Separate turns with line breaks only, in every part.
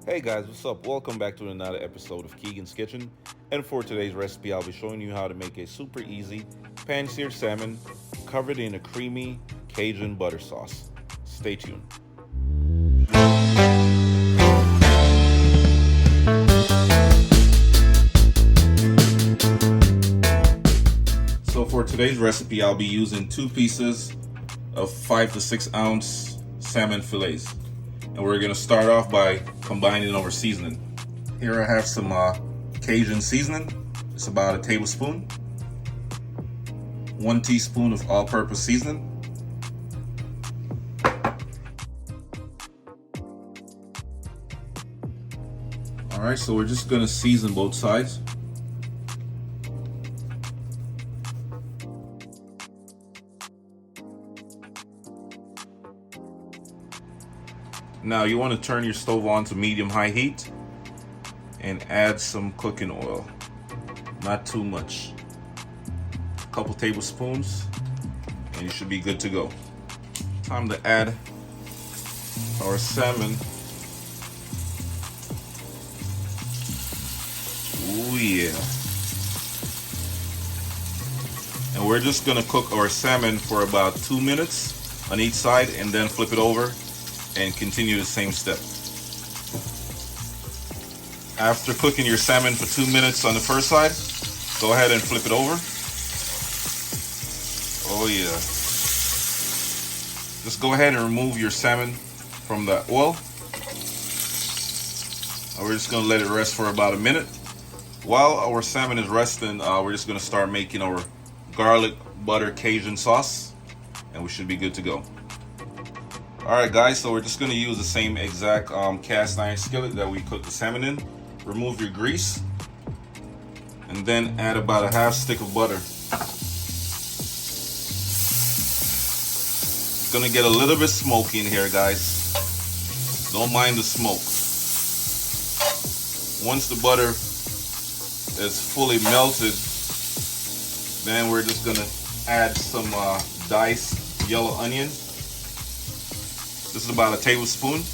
Hey guys, what's up? Welcome back to another episode of Keegan's Kitchen. And for today's recipe, I'll be showing you how to make a super easy pan-seared salmon covered in a creamy Cajun butter sauce. Stay tuned. So for today's recipe, I'll be using 2 pieces of 5 to 6 ounce salmon fillets. And we're gonna start off by combining our seasoning. Here I have some Cajun seasoning. It's about a tablespoon. 1 teaspoon of all-purpose seasoning. All right, so we're just gonna season both sides. Now you want to turn your stove on to medium-high heat and add some cooking oil. Not too much. A couple tablespoons and you should be good to go. Time to add our salmon. Oh yeah. And we're just gonna cook our salmon for about 2 minutes on each side and then flip it over and continue the same step. After cooking your salmon for 2 minutes on the first side, go ahead and flip it over. Oh yeah. Just go ahead and remove your salmon from the oil. We're just gonna let it rest for about a minute. While our salmon is resting, we're just gonna start making our garlic butter Cajun sauce, and we should be good to go. Alright guys, so we're just going to use the same exact cast iron skillet that we cooked the salmon in. Remove your grease and then add about a half stick of butter. It's going to get a little bit smoky in here, guys. Don't mind the smoke. Once the butter is fully melted, then we're just going to add some diced yellow onion. This is about a tablespoon.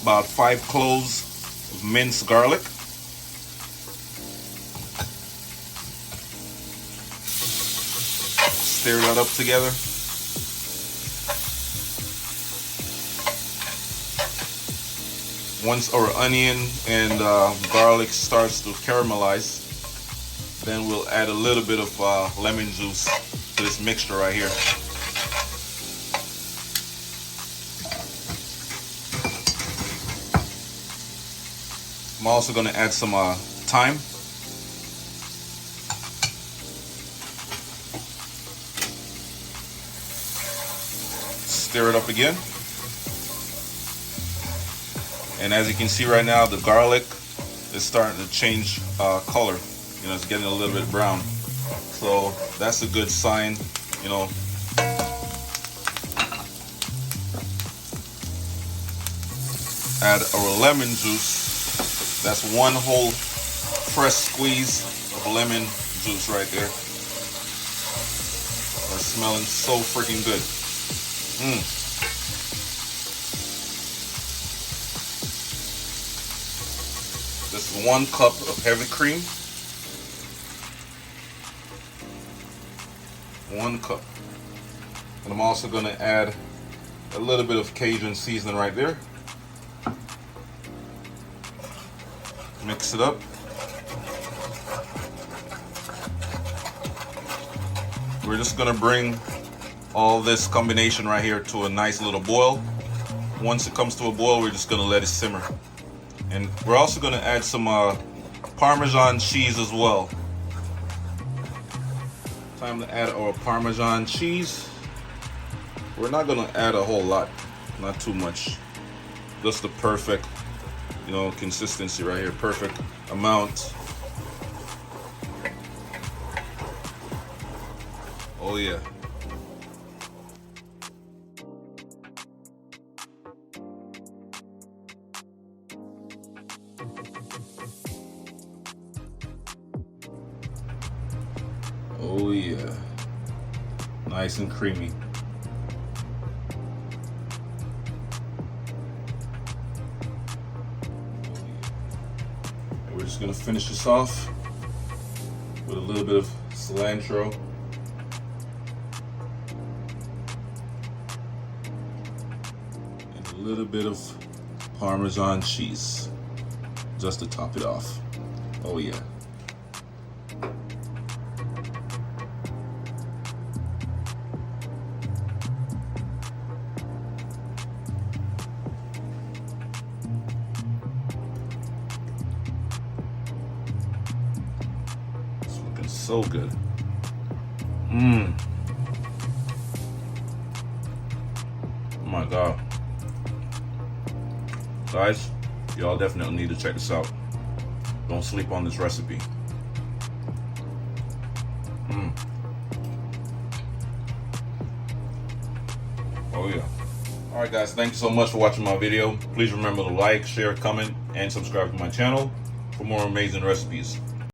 About 5 cloves of minced garlic. Stir that up together. Once our onion and garlic starts to caramelize, then we'll add a little bit of lemon juice to this mixture right here. I'm also going to add some thyme. Stir it up again. And as you can see right now, the garlic is starting to change color. You know, it's getting a little bit brown. So that's a good sign, you know. Add our lemon juice. That's 1 whole fresh squeeze of lemon juice right there. It's smelling so freaking good. This is 1 cup of heavy cream. 1 cup. And I'm also going to add a little bit of Cajun seasoning right there. Mix it up. We're just gonna bring all this combination right here to a nice little boil. Once it comes to a boil, we're just gonna let it simmer. And we're also gonna add some Parmesan cheese as well. Time to add our Parmesan cheese. We're not gonna add a whole lot, not too much. Just the perfect, you know, consistency right here, perfect amount. Oh yeah. Oh yeah. Nice and creamy. we're just gonna finish this off with a little bit of cilantro. And a little bit of Parmesan cheese, just to top it off. Oh yeah. So good. Oh my God. Guys, y'all definitely need to check this out. Don't sleep on this recipe. Oh yeah. Alright guys, thank you so much for watching my video. Please remember to like, share, comment, and subscribe to my channel for more amazing recipes.